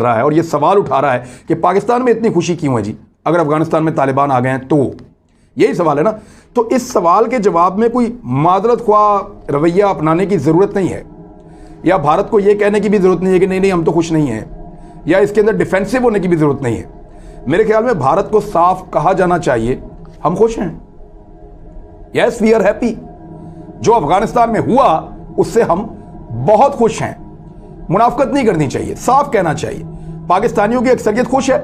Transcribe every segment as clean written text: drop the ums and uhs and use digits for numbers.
रहा है और ये सवाल उठा रहा है कि पाकिस्तान में इतनी खुशी क्यों है जी, अगर अफगानिस्तान में तालिबान आ गए हैं तो। यही सवाल है ना। तो इस सवाल के जवाब में कोई मादरत ख्वाह रवैया अपनाने की ज़रूरत नहीं है, या भारत को यह कहने की भी ज़रूरत नहीं है कि नहीं नहीं हम तो खुश नहीं हैं, या इसके अंदर डिफेंसिव होने की भी ज़रूरत नहीं है। मेरे ख्याल में भारत को साफ कहा जाना चाहिए हम खुश हैं, यस वी आर हैप्पी। जो अफगानिस्तान में हुआ उससे हम बहुत खुश हैं। मुनाफकत नहीं करनी चाहिए, साफ कहना चाहिए। पाकिस्तानियों की अक्सरियत खुश है।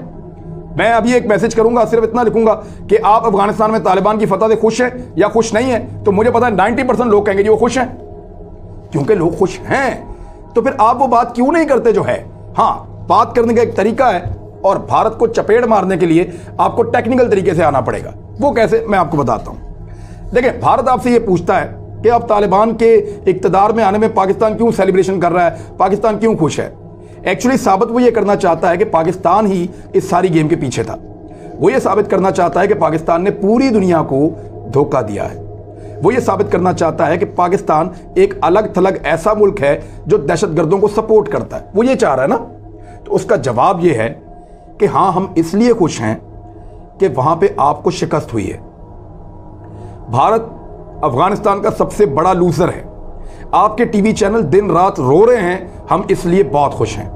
मैं अभी एक मैसेज करूंगा, सिर्फ इतना लिखूंगा कि आप अफगानिस्तान में तालिबान की फतह से खुश हैं या खुश नहीं है, तो मुझे पता है 90% लोग कहेंगे जी वो खुश हैं, क्योंकि लोग खुश हैं। तो फिर आप वो बात क्यों नहीं करते जो है। हाँ, बात करने का एक तरीका है और भारत को चपेट मारने के लिए आपको टेक्निकल तरीके से आना पड़ेगा। वो कैसे, मैं आपको बताता हूं। देखिए, भारत आपसे ये पूछता है कि अब तालिबान के इक्तदार में आने में पाकिस्तान क्यों सेलिब्रेशन कर रहा है, पाकिस्तान क्यों खुश है। एक्चुअली साबित वो ये करना चाहता है कि पाकिस्तान ही इस सारी गेम के पीछे था। वो ये साबित करना चाहता है कि पाकिस्तान ने पूरी दुनिया को धोखा दिया है। वो ये साबित करना चाहता है कि पाकिस्तान एक अलग थलग ऐसा मुल्क है जो दहशतगर्दों को सपोर्ट करता है। वो ये चाह रहा है ना। तो उसका जवाब ये है कि हाँ, हम इसलिए खुश हैं कि वहां पे आपको शिकस्त हुई है। भारत अफगानिस्तान का सबसे बड़ा लूजर है। आपके टीवी चैनल दिन रात रो रहे हैं, हम इसलिए बहुत खुश हैं।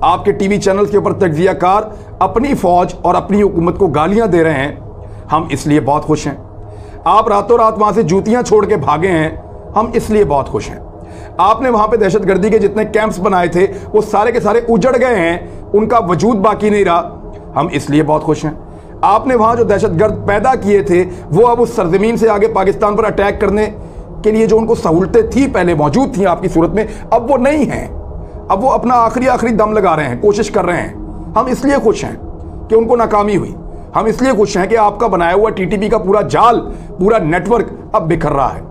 आपके टीवी चैनल के ऊपर तज्जियाकार अपनी फौज और अपनी हुकूमत को गालियां दे रहे हैं, हम इसलिए बहुत खुश हैं। आप रातों रात वहां से जूतियां छोड़ के भागे हैं, हम इसलिए बहुत खुश हैं। आपने वहां पे दहशतगर्दी के जितने कैंप्स बनाए थे वो सारे के सारे उजड़ गए हैं, उनका वजूद बाकी नहीं रहा, हम इसलिए बहुत खुश हैं। आपने वहां जो दहशतगर्द पैदा किए थे वो अब उस सरजमीन से आगे पाकिस्तान पर अटैक करने के लिए जो उनको सहूलतें थी पहले मौजूद थी आपकी सूरत में, अब वो नहीं हैं। अब वो अपना आखिरी दम लगा रहे हैं, कोशिश कर रहे हैं। हम इसलिए खुश हैं कि उनको नाकामी हुई। हम इसलिए खुश हैं कि आपका बनाया हुआ टीटीपी का पूरा जाल, पूरा नेटवर्क अब बिखर रहा है।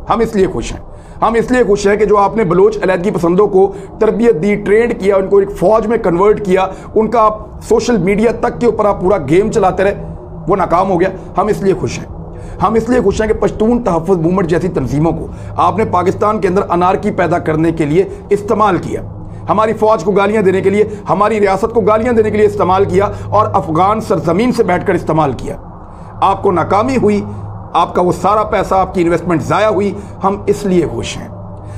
हम इसलिए खुश हैं। हम इसलिए खुश हैं कि जो आपने बलोच अलहदगी पसंदों को तरबियत दी, ट्रेंड किया, उनको एक फौज में कन्वर्ट किया, उनका आप सोशल मीडिया तक के ऊपर आप पूरा गेम चलाते रहे, वो नाकाम हो गया। हम इसलिए खुश हैं। हम इसलिए खुश हैं कि पश्तून तहफ़्फ़ुज़ मूवमेंट जैसी तंजीमों को आपने पाकिस्तान के अंदर अनारकी पैदा करने के लिए इस्तेमाल किया, हमारी फौज को गालियां देने के लिए, हमारी रियासत को गालियां देने के लिए इस्तेमाल किया और अफगान सरजमीन से बैठकर इस्तेमाल किया। आपको नाकामी हुई, आपका वो सारा पैसा, आपकी इन्वेस्टमेंट ज़ाया हुई। हम इसलिए खुश हैं।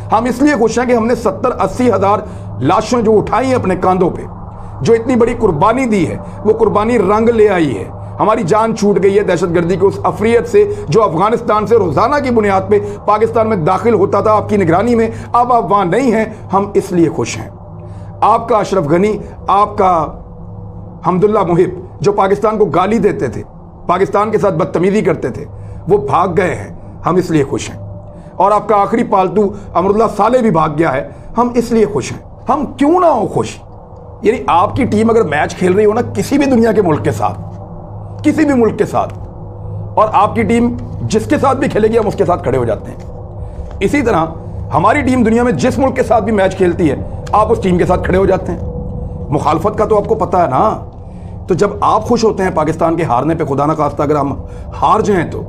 हम इसलिए खुश हैं कि हमने 70-80 हज़ार लाशें जो उठाई हैं अपने कांधों पे, जो इतनी बड़ी कुर्बानी दी है, वो कुर्बानी रंग ले आई है। हमारी जान छूट गई है दहशतगर्दी की उस अफरियत से जो अफगानिस्तान से रोजाना की बुनियाद पे पाकिस्तान में दाखिल होता था आपकी निगरानी में। अब आप वहां नहीं हैं, हम इसलिए खुश हैं। आपका अशरफ गनी, आपका हमदुल्ला मुहिब जो पाकिस्तान को गाली देते थे, पाकिस्तान के साथ बदतमीजी करते थे, वो भाग गए हैं, हम इसलिए खुश हैं। और आपका आखिरी पालतू अमरुल्ला साले भी भाग गया है, हम इसलिए खुश हैं। हम क्यों ना हो खुश। यानी आपकी टीम अगर मैच खेल रही हो ना किसी भी दुनिया के मुल्क के साथ, किसी भी मुल्क के साथ, और आपकी टीम जिसके साथ भी खेलेगी हम उसके साथ खड़े हो जाते हैं। इसी तरह हमारी टीम दुनिया में जिस मुल्क के साथ भी मैच खेलती है आप उस टीम के साथ खड़े हो जाते हैं। मुखालफत का तो आपको पता है ना। तो जब आप खुश होते हैं पाकिस्तान के हारने पे, खुदा ना खास्ता अगर हम हार जाएं, तो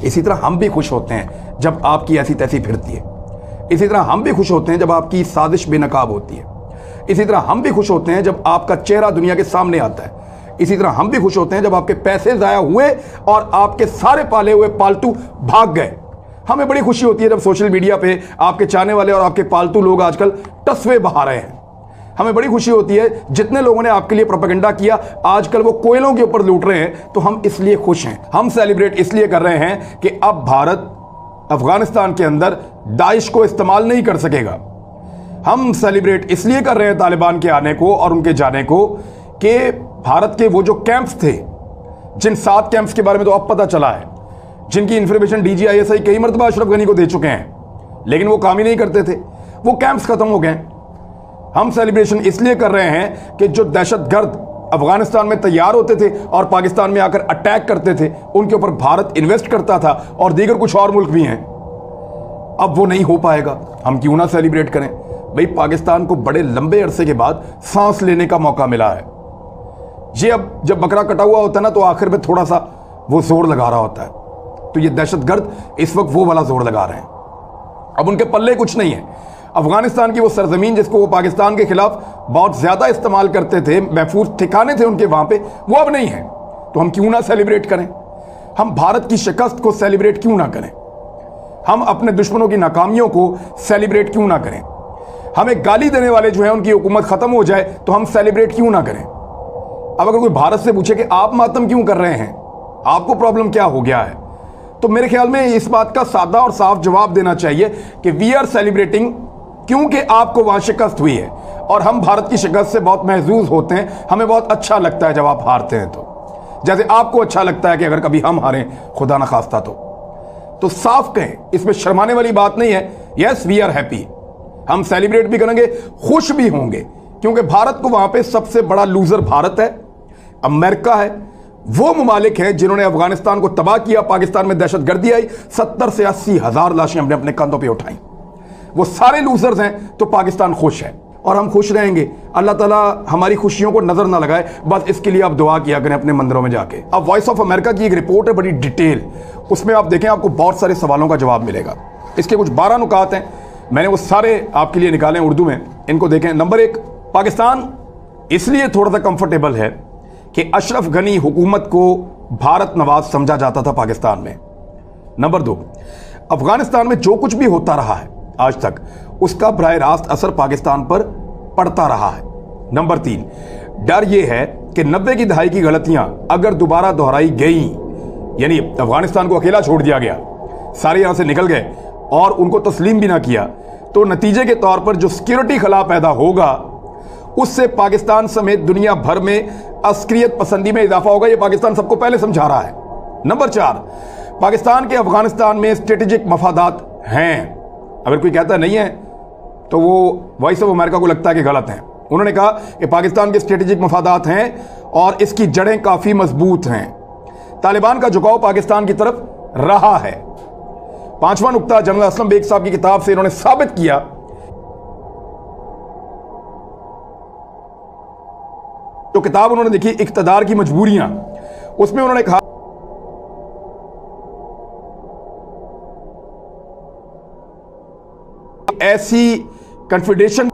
इसी तरह हम भी खुश होते हैं जब आपकी ऐसी तैसी फिरती है। इसी तरह हम भी खुश होते हैं जब आपकी साजिश बेनकाब होती है। इसी तरह हम भी खुश होते हैं जब आपका चेहरा दुनिया के सामने आता है। इसी तरह हम भी खुश होते हैं जब आपके पैसे ज़ाया हुए और आपके सारे पाले हुए पालतू भाग गए। हमें बड़ी खुशी होती है जब सोशल मीडिया पे आपके चाहने वाले और आपके पालतू लोग आजकल तस्वे बहा रहे हैं। हमें बड़ी खुशी होती है जितने लोगों ने आपके लिए प्रोपेगेंडा किया आजकल वो कोयलों के ऊपर लूट रहे हैं, तो हम इसलिए खुश हैं। हम सेलिब्रेट इसलिए कर रहे हैं कि अब भारत अफगानिस्तान के अंदर दाइश को इस्तेमाल नहीं कर सकेगा। हम सेलिब्रेट इसलिए कर रहे हैं तालिबान के आने को और उनके जाने को कि भारत के वो जो कैंप्स थे, जिन 7 कैंप्स के बारे में तो अब पता चला है, जिनकी इंफॉर्मेशन DGISI कई मरतबा अशरफ गनी को दे चुके हैं, लेकिन वो काम ही नहीं करते थे, वो कैंप्स खत्म हो गए। हम सेलिब्रेशन इसलिए कर रहे हैं कि जो दहशतगर्द अफगानिस्तान में तैयार होते थे और पाकिस्तान में आकर अटैक करते थे, उनके ऊपर भारत इन्वेस्ट करता था और दीगर कुछ और मुल्क भी हैं, अब वो नहीं हो पाएगा। हम क्यों ना सेलिब्रेट करें भाई। पाकिस्तान को बड़े लंबे अरसे के बाद सांस लेने का मौका मिला है। ये अब जब बकरा कटा हुआ होता है ना, तो आखिर में थोड़ा सा वो जोर लगा रहा होता है, तो ये दहशतगर्द इस वक्त वो वाला जोर लगा रहे हैं। अब उनके पल्ले कुछ नहीं है। अफगानिस्तान की वो सरजमीन जिसको वो पाकिस्तान के खिलाफ बहुत ज्यादा इस्तेमाल करते थे, महफूज ठिकाने थे उनके वहां पे, वो अब नहीं है। तो हम क्यों ना सेलिब्रेट करें? हम भारत की शिकस्त को सेलिब्रेट क्यों ना करें? हम अपने दुश्मनों की नाकामियों को सेलिब्रेट क्यों ना करें? हमें गाली देने वाले जो है उनकी हुकूमत खत्म हो जाए तो हम सेलिब्रेट क्यों ना करें? अब अगर कोई भारत से पूछे कि आप मातम क्यों कर रहे हैं, आपको प्रॉब्लम क्या हो गया है, तो मेरे ख्याल में इस बात का सादा और साफ जवाब देना चाहिए कि वी आर सेलिब्रेटिंग क्योंकि आपको वहां शिकस्त हुई है और हम भारत की शिकस्त से बहुत महजूज होते हैं। हमें बहुत अच्छा लगता है जब आप हारते हैं, तो जैसे आपको अच्छा लगता है कि अगर कभी हम हारें, खुदा ना खास्ता तो साफ कहें, इसमें शर्माने वाली बात नहीं है। यस, वी आर हैप्पी, हम सेलिब्रेट भी करेंगे, खुश भी होंगे, क्योंकि भारत को वहां पे सबसे बड़ा लूजर भारत है, अमेरिका है, वो मुमालिक हैं जिन्होंने अफगानिस्तान को तबाह किया, पाकिस्तान में दहशतगर्दी आई, 70 से 80 हजार लाशें हमने अपने कंधों पे उठाई। वो सारे लूजर्स हैं, तो पाकिस्तान खुश है और हम खुश रहेंगे। अल्लाह ताला हमारी खुशियों को नजर ना लगाए, बस इसके लिए आप दुआ किया करें अपने मंदिरों में जाके। अब वॉइस ऑफ अमेरिका की एक रिपोर्ट है, बड़ी डिटेल, उसमें आप देखें, आपको बहुत सारे सवालों का जवाब मिलेगा। इसके कुछ 12 नुकात हैं, मैंने वो सारे आपके लिए निकाले हैं उर्दू में, इनको देखें। नंबर 1, पाकिस्तान इसलिए थोड़ा सा कंफर्टेबल है कि अशरफ गनी हुकूमत को भारत नवाज समझा जाता था पाकिस्तान में। नंबर 2, अफगानिस्तान में जो कुछ भी होता रहा है आज तक, उसका बराह रास्त असर पाकिस्तान पर पड़ता रहा है। नंबर 3, डर यह है कि 90 की दहाई की गलतियां अगर दोबारा दोहराई गई, यानी अफगानिस्तान को अकेला छोड़ दिया गया, सारे यहां से निकल गए और उनको तस्लीम भी ना किया, तो नतीजे के तौर पर जो सिक्योरिटी खला पैदा होगा उससे पाकिस्तान समेत दुनिया भर में अस्करियत पसंदी में इजाफा होगा। यह पाकिस्तान सबको पहले समझा रहा है। नंबर 4, पाकिस्तान के अफगानिस्तान में स्ट्रेटेजिक मफादात हैं। अगर कोई कहता नहीं है तो वो वॉइस ऑफ अमेरिका को लगता है कि गलत हैं। उन्होंने कहा कि पाकिस्तान के स्ट्रेटेजिक मफादात हैं और इसकी जड़ें काफी मजबूत हैं। तालिबान का झुकाव पाकिस्तान की तरफ रहा है। 5वां नुक्ता, जनरल असलम बेग साहब की किताब से इन्होंने साबित किया तो किताब उन्होंने देखी इक्तदार की मजबूरियां, उसमें उन्होंने कहा ऐसी कन्फेडरेशन